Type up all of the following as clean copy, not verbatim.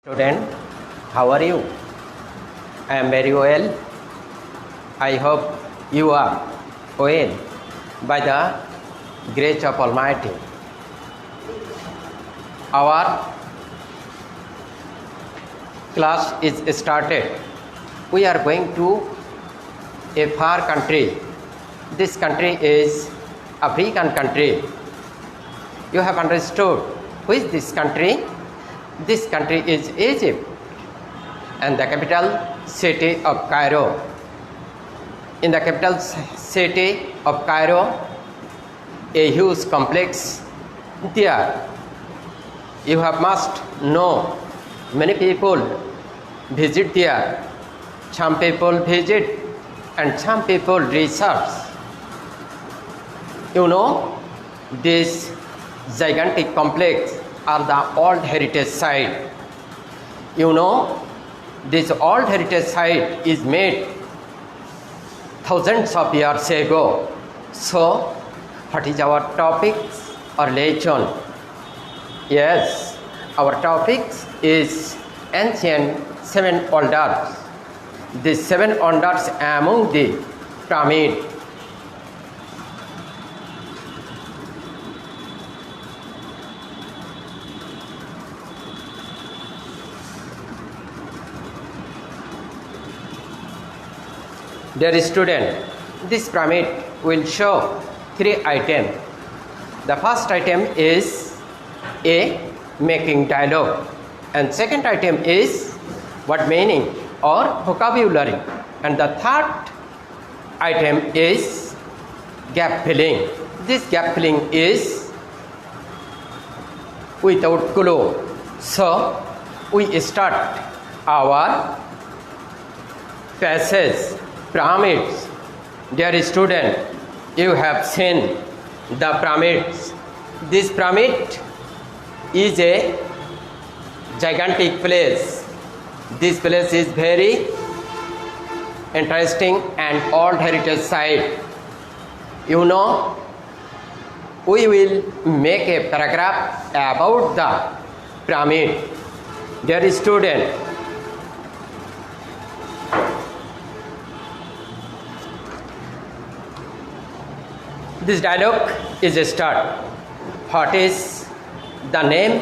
Student, how are you? I am very well. I hope you are well by the grace of Almighty. Our class is started. We are going to a far country. This country is African country. You have understood who is this country? This country is Egypt and the capital city of Cairo. In the capital city of Cairo, a huge complex there. You have must know many people visit there. Some people visit and some people research. You know, this gigantic complex are the old heritage site. You know, this old heritage site is made thousands of years ago. So, what is our topic or lesson? Yes, our topic is ancient seven wonders. The seven wonders among the pyramid. Dear student, this pyramid will show three items. The first item is a making dialogue, and second item is what meaning or vocabulary, and the third item is gap filling. This gap filling is without clue. So we start our passage. Pyramids. Dear student, you have seen the pyramids. This pyramid is a gigantic place. This place is very interesting and old heritage site. You know, we will make a paragraph about the pyramid. Dear student, this dialogue is a start. What is the name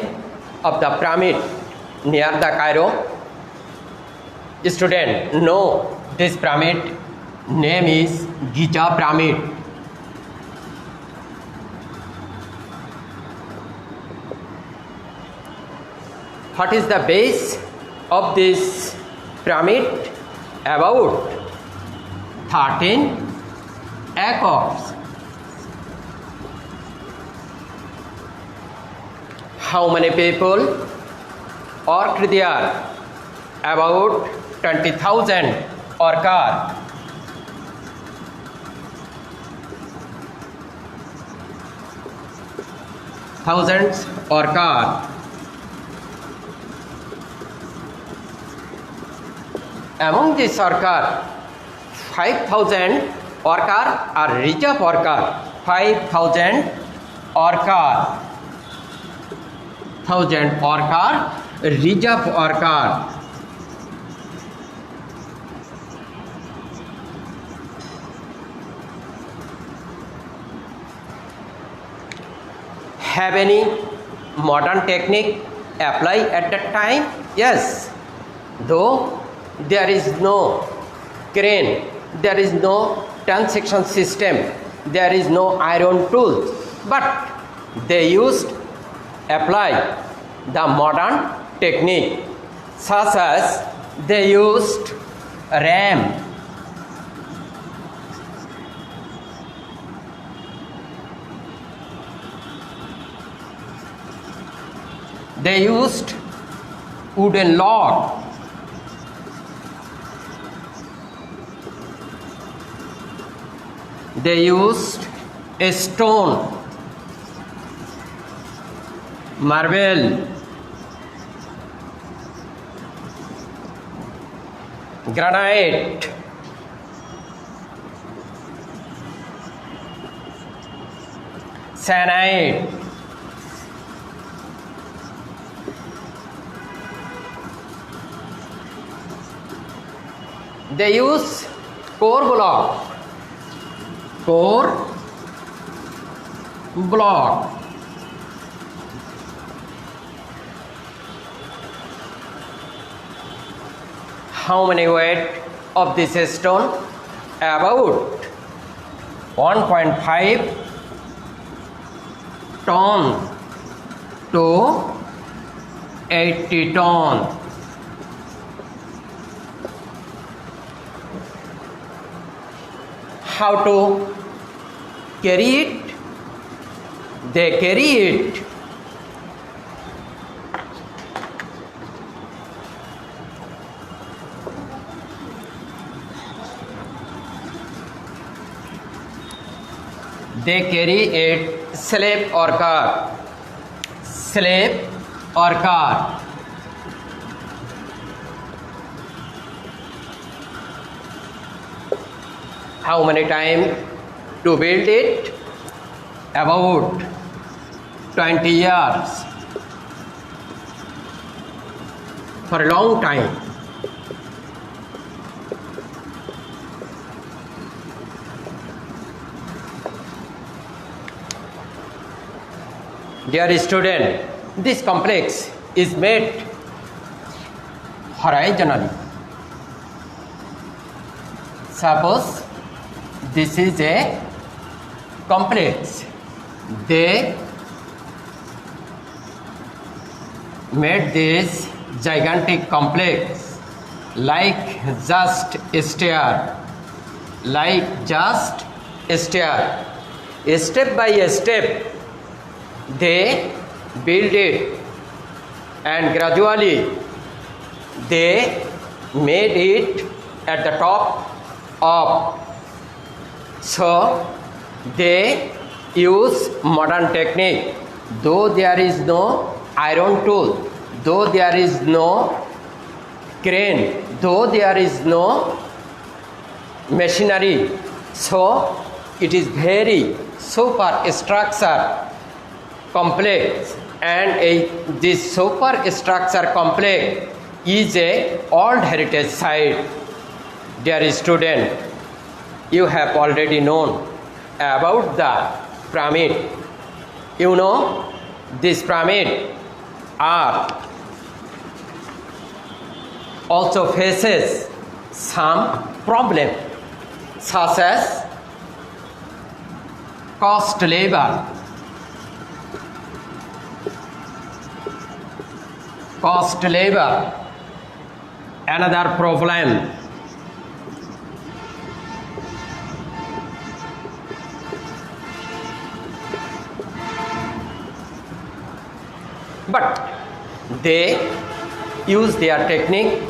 of the pyramid near the Cairo? Student, know this pyramid name is Giza pyramid. What is the base of this pyramid? About 13 acres. How many people worked there? About 20,000 workers. Thousands workers. Among these workers, 5,000 workers are reserve workers. 5,000 workers. 1,000 workers, reserve workers. Have any modern technique apply at that time? Yes. Though there is no crane, there is no transaction system, there is no iron tools, but they used apply the modern technique, such as they used ram, they used wooden log, they used a stone, marble, granite, cyanide, They use core block. Core block. How many weight of this stone? About 1.5 ton to 80 ton. How to carry it? They carry it slab or car. Slab or car. How many time to build it? About 20 years. For a long time. Dear student, this complex is made horizontally. Suppose this is a complex. They made this gigantic complex like just a stair. Step by step they build it, and gradually they made it at the top up. So they use modern technique. Though there is no iron tool, though there is no crane, though there is no machinery, so it is very superstructure complex, and this superstructure complex is a old heritage site. Dear student, you have already known about the pyramid. You know, this pyramid are also faces some problem such as cost labor. Another problem. But they use their technique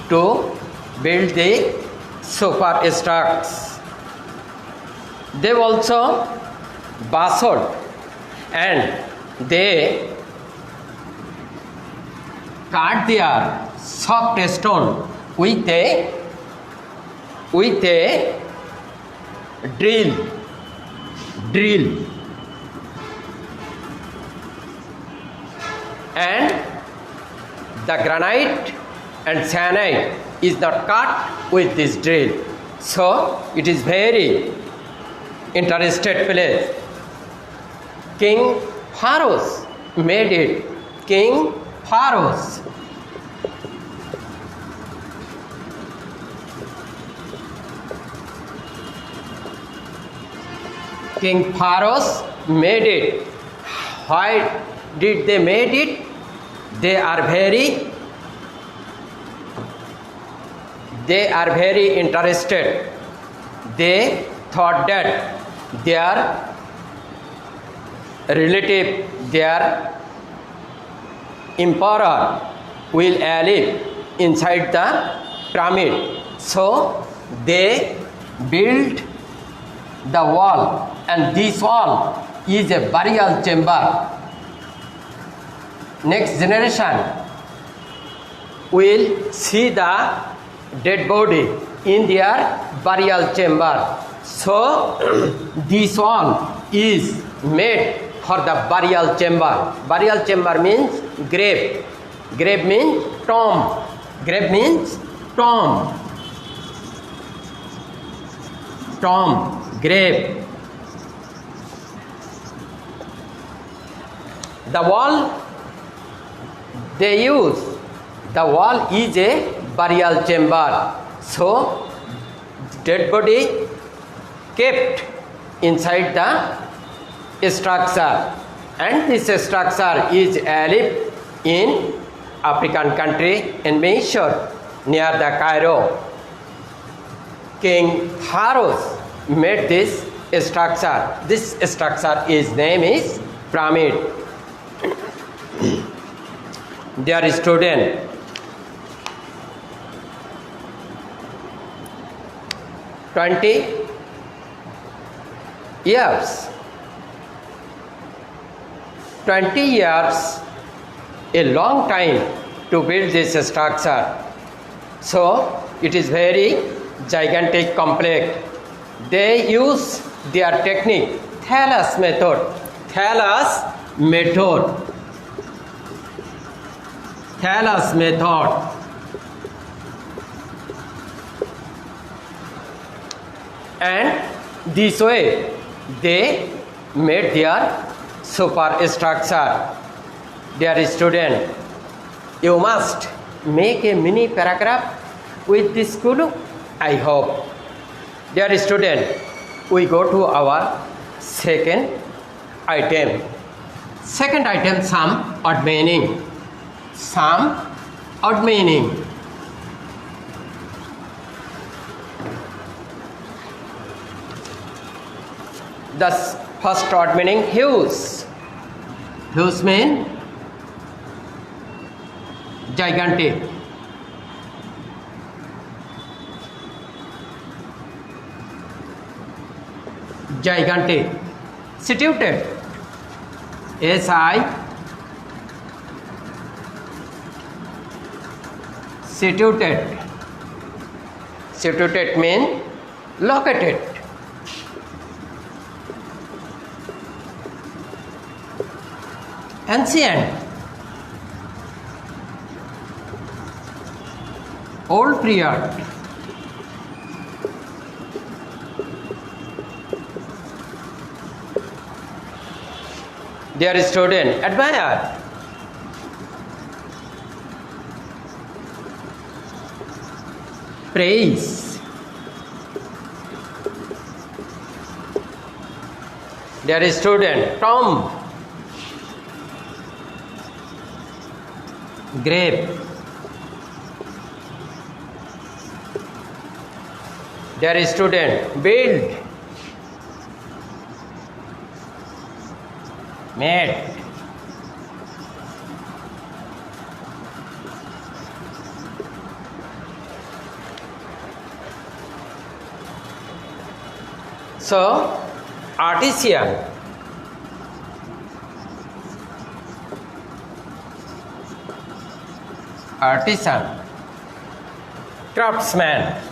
to build the superstructures. They also basalt, and they cut their soft stone with a drill. And the granite and syenite is not cut with this drill. So it is very interesting place. King Pharos made it. King Pharos. King Pharos made it. Why did they made it? They are very interested. They thought that their relative, their emperor will live inside the pyramid. So they built the wall, and this wall is a burial chamber. Next generation will see the dead body in their burial chamber. So this wall is made for the burial chamber. Burial chamber means grave. Grave means tomb. tomb, grave. The wall they use, the wall is a burial chamber. So dead body kept inside the structure, and this structure is alive in African country in Misr near the Cairo. King Pharaoh made this structure. This structure is name is pyramid. Dear student, years, 20 years, a long time to build this structure. So it is very gigantic complex. They use their technique, Thales method. Thales method. Thales method. And this way they made their superstructure. Dear student, you must make a mini paragraph with this kulu, I hope. Dear student, we go to our second item. Second item, some odd meaning. Some odd meaning. The first odd meaning, huge. Huge mean gigantic. Gigantic. Situated. Situated. Situated mean located. Ancient. Old period. Dear student, admire. Praise. Dear student, tomb. Grave. Dear student, build. Made. So, artisan. Artisan. Craftsman.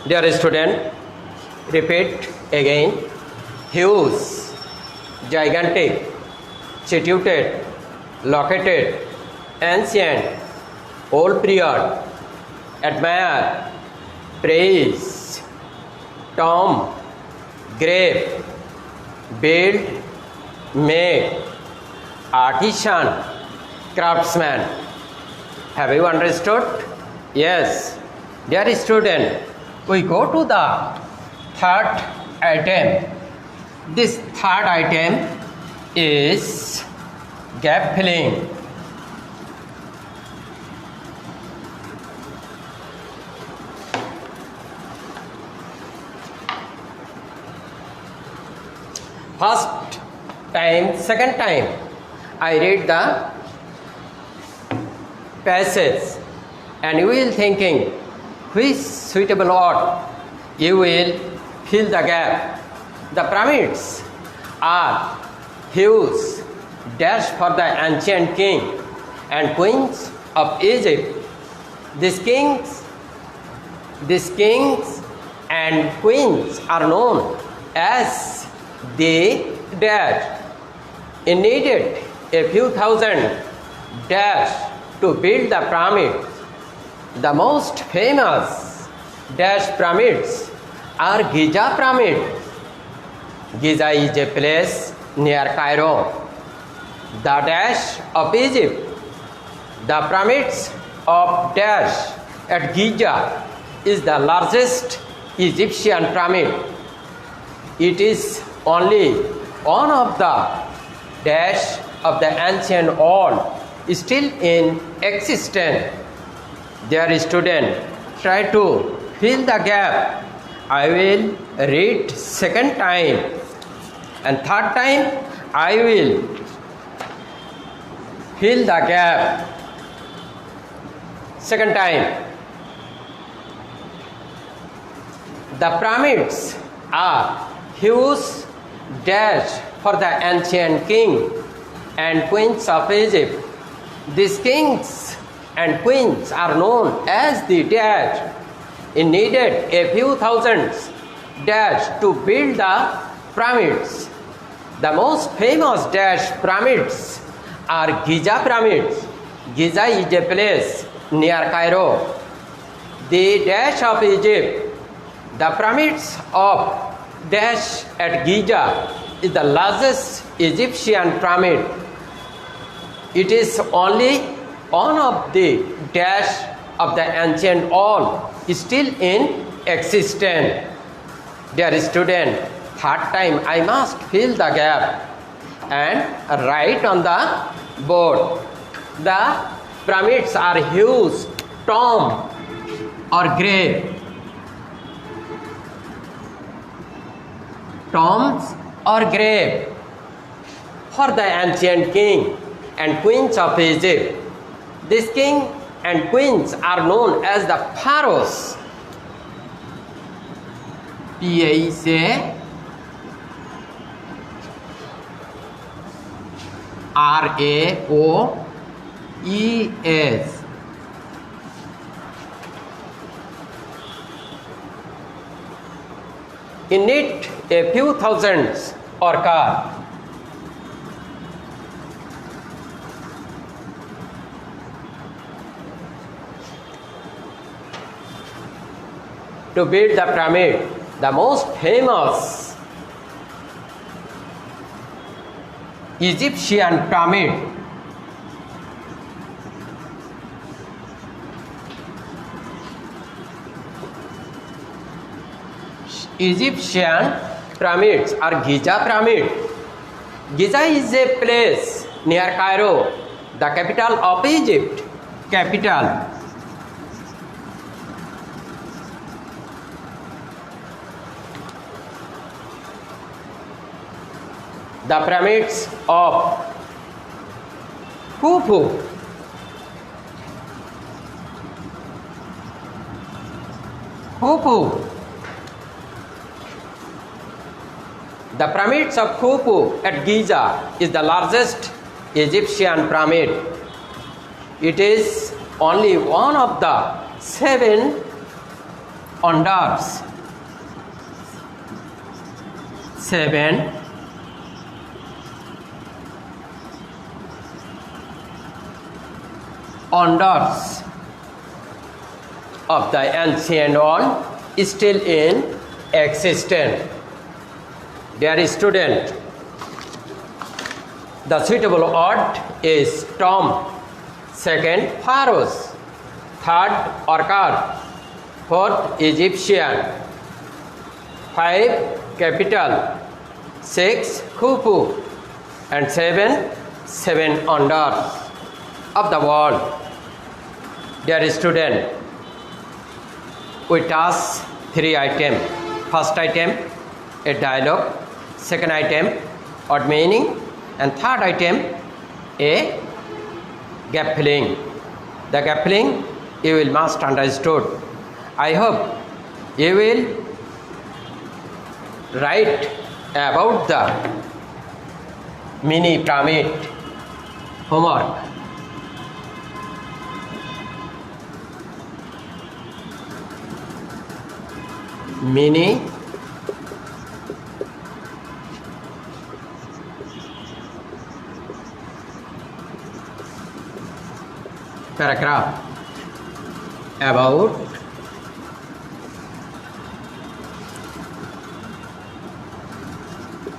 Dear student, repeat again. Huge, gigantic, situated, located, ancient, old period, admire, praise, tomb, grave, build, make, artisan, craftsman. Have you understood? Yes. Dear student, we go to the third item. This third item is gap filling. First time, second time, I read the passage and you will thinking which suitable word you will fill the gap. The pyramids are huge, dash for the ancient king and queens of Egypt. These kings and queens are known as the dash. It needed a few thousand dash to build the pyramid. The most famous dash pyramids are Giza pyramid. Giza is a place near Cairo. The dash of Egypt. The pyramids of dash at Giza is the largest Egyptian pyramid. It is only one of the dash of the ancient world still in existence. Dear student, try to fill the gap. I will read second time and third time I will fill the gap. Second time. The pyramids are huge dash for the ancient king and queens of Egypt. These kings and queens are known as the dash. It needed a few thousands dash to build the pyramids. The most famous dash pyramids are Giza pyramids. Giza is a place near Cairo. The dash of Egypt. The pyramids of dash at Giza is the largest Egyptian pyramid. It is only one of the dash of the ancient world still in existence. Dear student, third time I must fill the gap and write on the board. The pyramids are huge tomb or grave. Tombs or grave for the ancient king and queens of Egypt. These king and queens are known as the pharaohs. P-A-C-E-R-A-O-E-S. In it, a few thousands are carved. To build the pyramid, the most famous Egyptian pyramid pyramids are Giza pyramid. Giza is a place near Cairo, the capital of Egypt. Capital. The pyramids of Khufu. Khufu. The pyramids of Khufu at Giza is the largest Egyptian pyramid. It is only one of the 7 wonders. 7 wonders of the ancient world is still in existence. Dear student, the suitable word is tomb, second pharaohs, third Orkar, fourth Egyptian, 5 capital, 6 Khufu, and 7 wonders of the world. Dear student, we task 3 items. First item, a dialogue. Second item, odd meaning. And third item, a gap filling. The gap filling you will must understood. I hope you will write about the mini pyramid. Homework. Mini paragraph about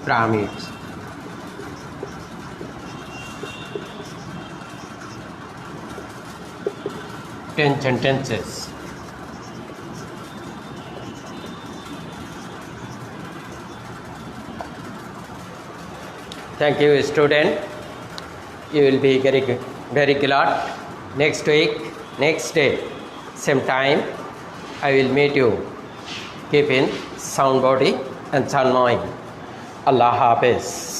pyramids. Ten sentences. Thank you, student. You will be very glad. Next week, next day, same time, I will meet you. Keep in sound body and sound mind. Allah Hafiz.